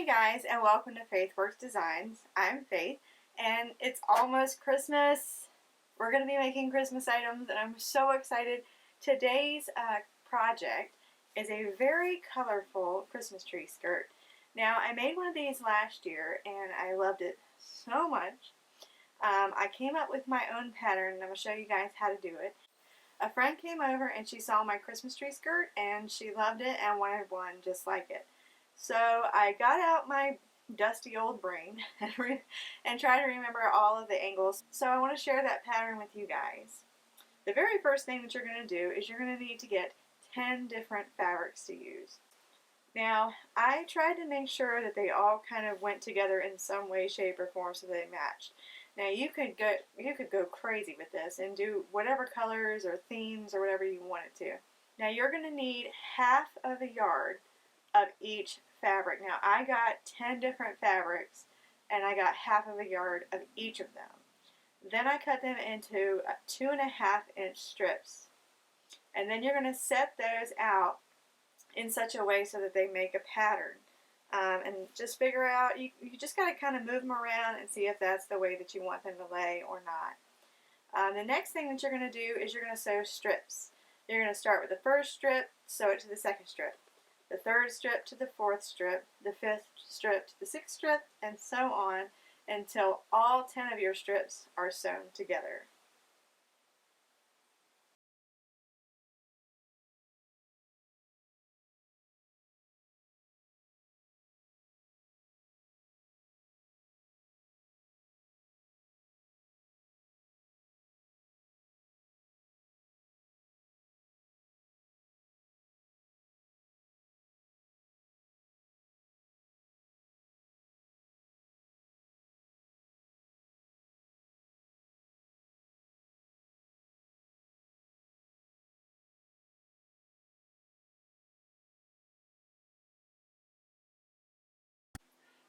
Hey guys, and welcome to Faith Works Designs. I'm Faith, and it's almost Christmas. We're going to be making Christmas items, and I'm so excited. Today's project is a very colorful Christmas tree skirt. Now, I made one of these last year, and I loved it so much. I came up with my own pattern, and I'm going to show you guys how to do it. A friend came over, and she saw my Christmas tree skirt, and she loved it and wanted one just like it. So I got out my dusty old brain and tried to remember all of the angles. So I want to share that pattern with you guys. The very first thing that you're going to do is you're going to need to get 10 different fabrics to use. Now, I tried to make sure that they all kind of went together in some way, shape, or form so they matched. Now you could go crazy with this and do whatever colors or themes or whatever you wanted to. Now you're going to need half of a yard of each fabric. Now I got 10 different fabrics and I got half of a yard of each of them. Then I cut them into 2.5-inch strips. And then you're going to set those out in such a way so that they make a pattern. And just figure out, you just got to kind of move them around and see if that's the way that you want them to lay or not. The next thing that you're going to do is you're going to sew strips. You're going to start with the first strip, sew it to the second strip, the third strip to the fourth strip, the fifth strip to the sixth strip, and so on until all 10 of your strips are sewn together.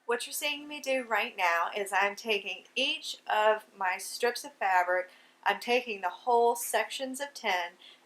What you're seeing me do right now is I'm taking each of my strips of fabric, I'm taking the whole sections of 10,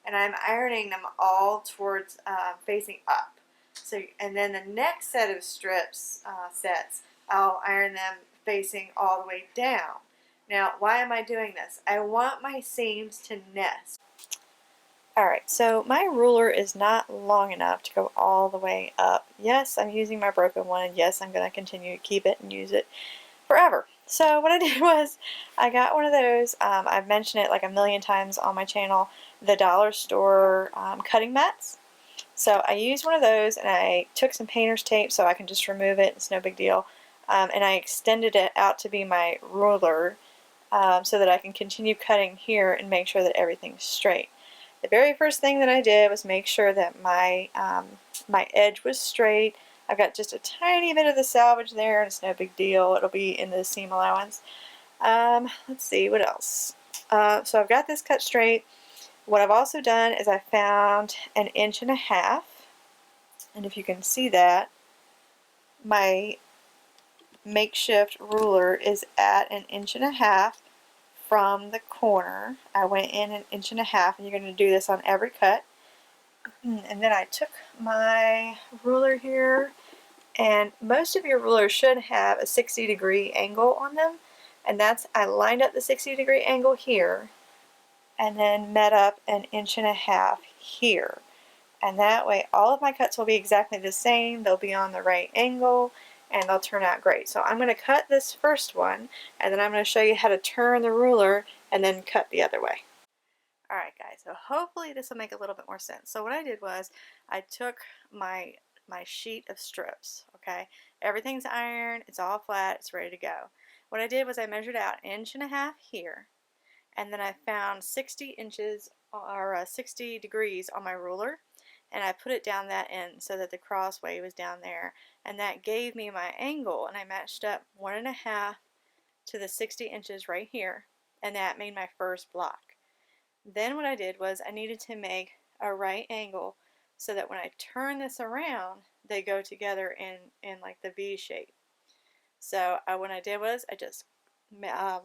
and I'm ironing them all towards facing up. So, and then the next set of strips sets, I'll iron them facing all the way down. Now, why am I doing this? I want my seams to nest. Alright, so my ruler is not long enough to go all the way up. Yes, I'm using my broken one, and yes, I'm going to continue to keep it and use it forever. So what I did was, I got one of those, I've mentioned it like a million times on my channel, the dollar store cutting mats. So I used one of those, and I took some painter's tape so I can just remove it, it's no big deal, and I extended it out to be my ruler so that I can continue cutting here and make sure that everything's straight. The very first thing that I did was make sure that my my edge was straight. I've got just a tiny bit of the salvage there, and it's no big deal. It'll be in the seam allowance. Let's see, what else? So I've got this cut straight. What I've also done is I found 1.5 inches, and if you can see that, my makeshift ruler is at 1.5 inches from the corner. I went in 1.5 inches, and you're going to do this on every cut. And then I took my ruler here, and most of your rulers should have a 60-degree angle on them, and that's, I lined up the 60-degree angle here and then met up 1.5 inches here, and that way all of my cuts will be exactly the same. They'll be on the right angle and they'll turn out great. So I'm going to cut this first one, and then I'm going to show you how to turn the ruler and then cut the other way. Alright guys, so hopefully this will make a little bit more sense. So what I did was, I took my sheet of strips, okay? Everything's ironed, it's all flat, it's ready to go. What I did was I measured out 1.5 inches here, and then I found 60 inches or 60 degrees on my ruler, and I put it down that end so that the crossway was down there, and that gave me my angle, and I matched up 1.5 to the 60 inches right here, and that made my first block. Then what I did was I needed to make a right angle so that when I turn this around, they go together in like the V shape. So what I did was I just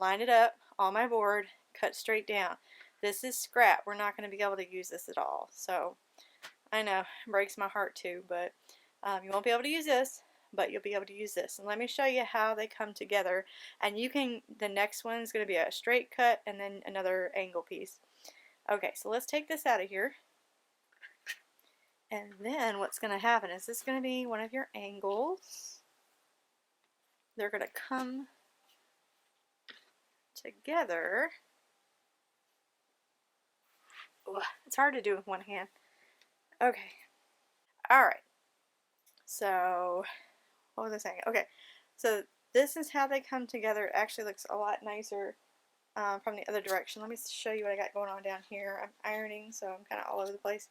lined it up on my board, cut straight down. This is scrap. We're not going to be able to use this at all. So I know, it breaks my heart too, but you won't be able to use this. but you'll be able to use this. And let me show you how they come together. And you can, the next one is going to be a straight cut and then another angle piece. Okay, so let's take this out of here. And then what's going to happen is this going to be one of your angles. They're going to come together. Ugh, it's hard to do with one hand. Okay. Alright. So, what was I saying? Okay. So, this is how they come together. It actually looks a lot nicer from the other direction. Let me show you what I got going on down here. I'm ironing, so I'm kind of all over the place.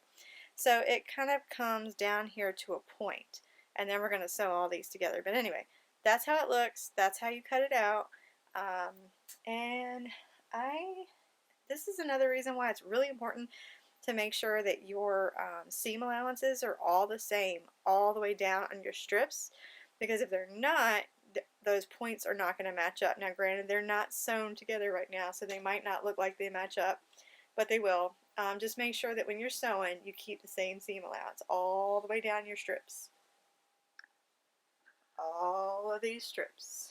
So, it kind of comes down here to a point. And then we're going to sew all these together. But anyway, that's how it looks. That's how you cut it out. And this is another reason why it's really important to make sure that your seam allowances are all the same all the way down on your strips, because if they're not, those points are not going to match up. Now granted, they're not sewn together right now, so they might not look like they match up, but they will. Just make sure that when you're sewing, you keep the same seam allowance all the way down your strips. All of these strips.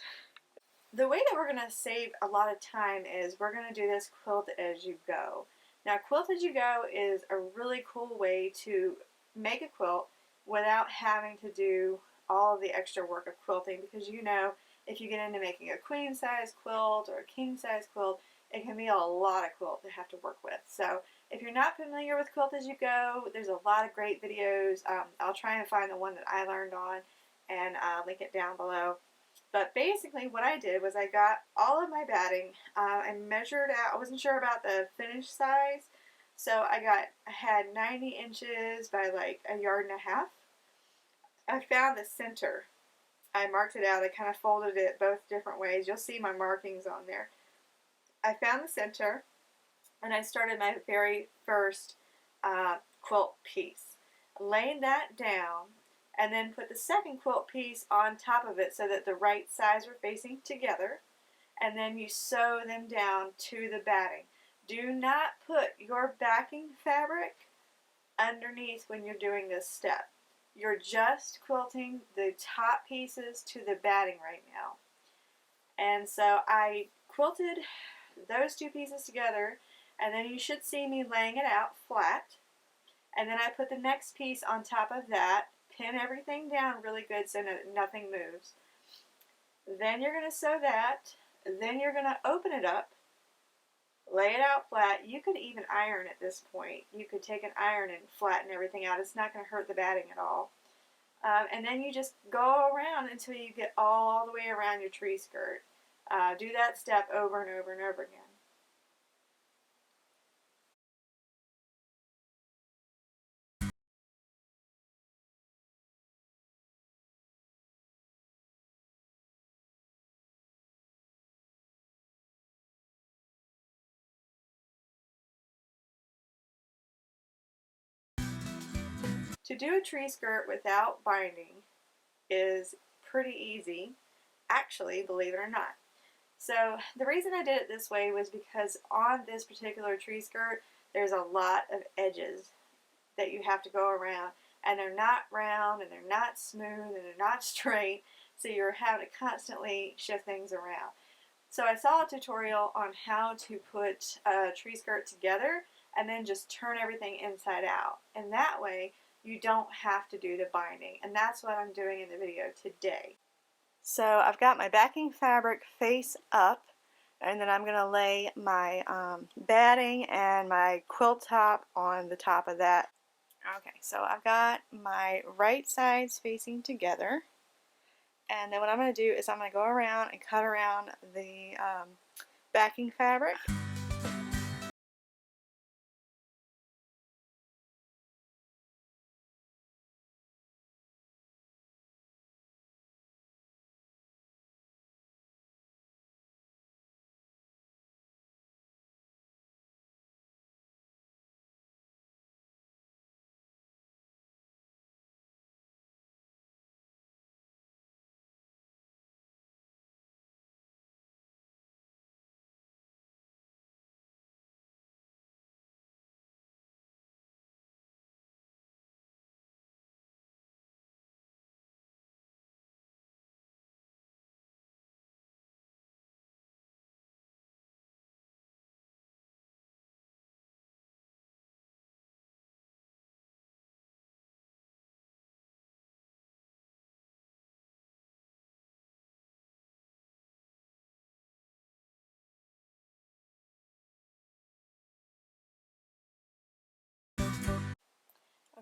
The way that we're going to save a lot of time is we're going to do this quilt as you go. Now, quilt as you go is a really cool way to make a quilt without having to do all of the extra work of quilting, because you know, if you get into making a queen size quilt or a king size quilt, it can be a lot of quilt to have to work with. So if you're not familiar with quilt as you go, there's a lot of great videos. I'll try and find the one that I learned on and link it down below. But basically what I did was I got all of my batting and measured out. I wasn't sure about the finished size, so I had 90 inches by like 1.5 yards. I found the center. I marked it out. I kind of folded it both different ways. You'll see my markings on there. I found the center, and I started my very first quilt piece. Laying that down, and then put the second quilt piece on top of it so that the right sides were facing together, and then you sew them down to the batting. Do not put your backing fabric underneath when you're doing this step. You're just quilting the top pieces to the batting right now. And so I quilted those two pieces together, and then you should see me laying it out flat. And then I put the next piece on top of that, pin everything down really good so that nothing moves. Then you're going to sew that. Then you're going to open it up, lay it out flat. You could even iron at this point. You could take an iron and flatten everything out. It's not going to hurt the batting at all. And then you just go around until you get all the way around your tree skirt. Do that step over and over and over again. To do a tree skirt without binding is pretty easy, actually, believe it or not. So the reason I did it this way was because on this particular tree skirt, there's a lot of edges that you have to go around, and they're not round, and they're not smooth, and they're not straight, so you're having to constantly shift things around. So I saw a tutorial on how to put a tree skirt together and then just turn everything inside out, and that way you don't have to do the binding, and that's what I'm doing in the video today. So I've got my backing fabric face up, and then I'm going to lay my batting and my quilt top on the top of that. Okay, so I've got my right sides facing together, and then what I'm going to do is I'm going to go around and cut around the backing fabric.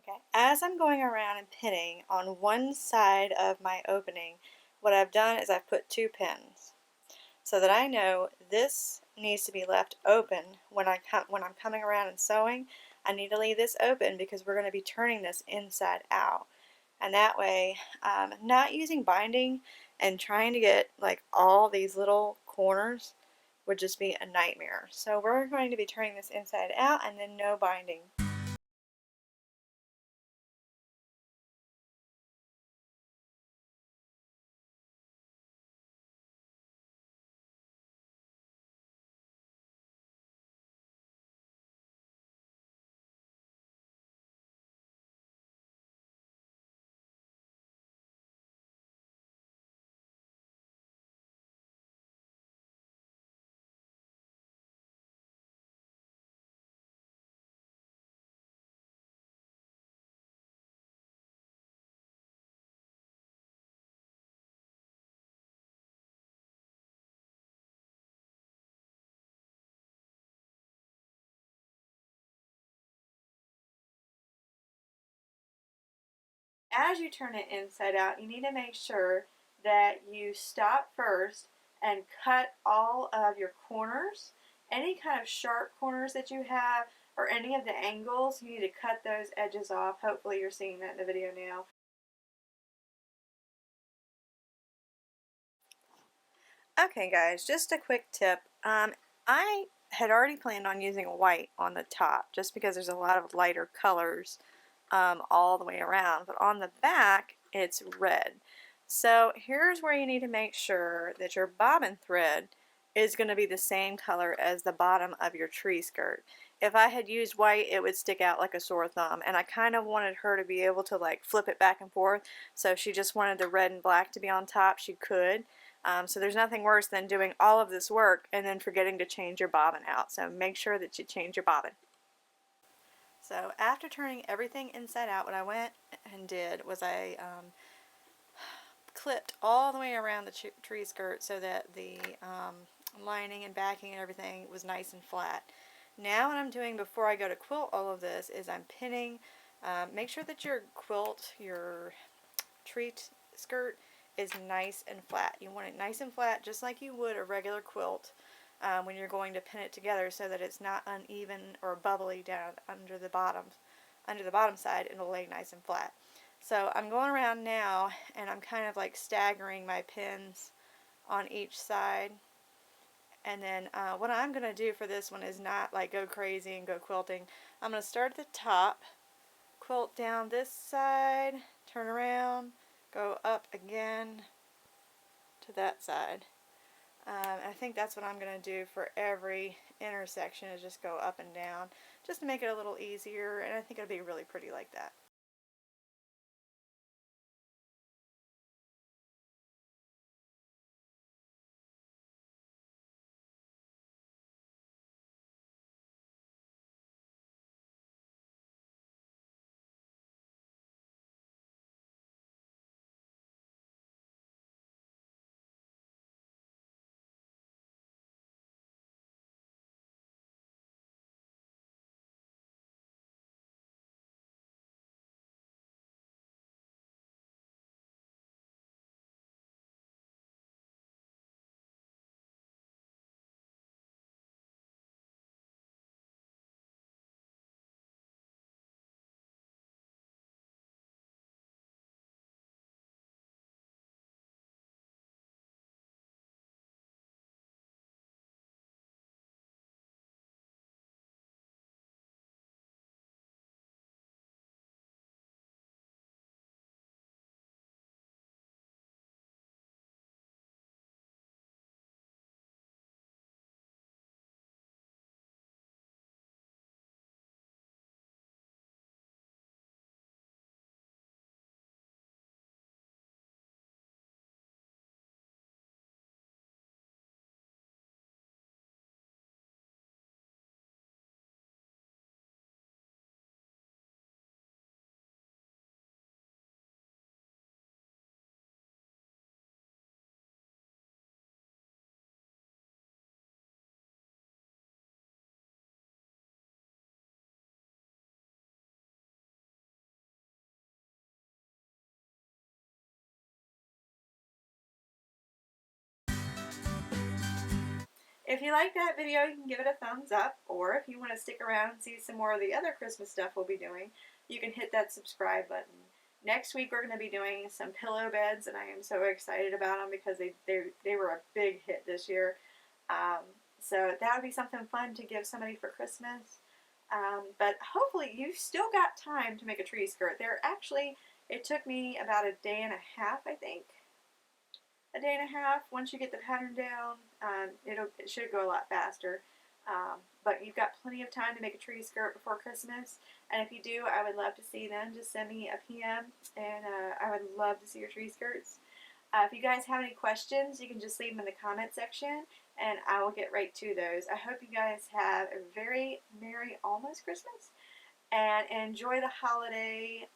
Okay, as I'm going around and pinning on one side of my opening, what I've done is I've put 2 pins so that I know this needs to be left open when I'm coming around and sewing. I need to leave this open because we're going to be turning this inside out. And that way, not using binding and trying to get like all these little corners would just be a nightmare. So we're going to be turning this inside out and then no binding. As you turn it inside out, you need to make sure that you stop first and cut all of your corners. Any kind of sharp corners that you have or any of the angles, you need to cut those edges off. Hopefully you're seeing that in the video now. Okay guys, just a quick tip. I had already planned on using white on the top just because there's a lot of lighter colors all the way around, but on the back it's red. So here's where you need to make sure that your bobbin thread is going to be the same color as the bottom of your tree skirt. If I had used white, it would stick out like a sore thumb, and I kind of wanted her to be able to like flip it back and forth, so if she just wanted the red and black to be on top, she could. So there's nothing worse than doing all of this work and then forgetting to change your bobbin out, so make sure that you change your bobbin. So after turning everything inside out, what I went and did was I clipped all the way around the tree skirt so that the lining and backing and everything was nice and flat. Now what I'm doing before I go to quilt all of this is I'm pinning. Make sure that your quilt, your tree skirt, is nice and flat. You want it nice and flat just like you would a regular quilt when you're going to pin it together, so that it's not uneven or bubbly down under the bottom side. It'll lay nice and flat. So I'm going around now and I'm kind of like staggering my pins on each side. And then what I'm going to do for this one is not like go crazy and go quilting. I'm going to start at the top, quilt down this side, turn around, go up again to that side. I think that's what I'm going to do for every intersection, is just go up and down just to make it a little easier, and I think it'll be really pretty like that. If you like that video, you can give it a thumbs up, or if you want to stick around and see some more of the other Christmas stuff we'll be doing, you can hit that subscribe button. Next week we're going to be doing some pillow beds, and I am so excited about them because they were a big hit this year. So that would be something fun to give somebody for Christmas. But hopefully you've still got time to make a tree skirt. It took me about a day and a half, I think. A day and a half. Once you get the pattern down, it should go a lot faster. But you've got plenty of time to make a tree skirt before Christmas. And if you do, I would love to see them. Just send me a PM, and I would love to see your tree skirts. If you guys have any questions, you can just leave them in the comment section, and I will get right to those. I hope you guys have a very Merry almost Christmas, and enjoy the holiday,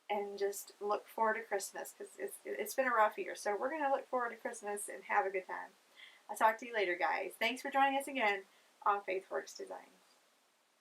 and just look forward to Christmas, because it's been a rough year. So we're going to look forward to Christmas and have a good time. I'll talk to you later, guys. Thanks for joining us again on Faith Works Design.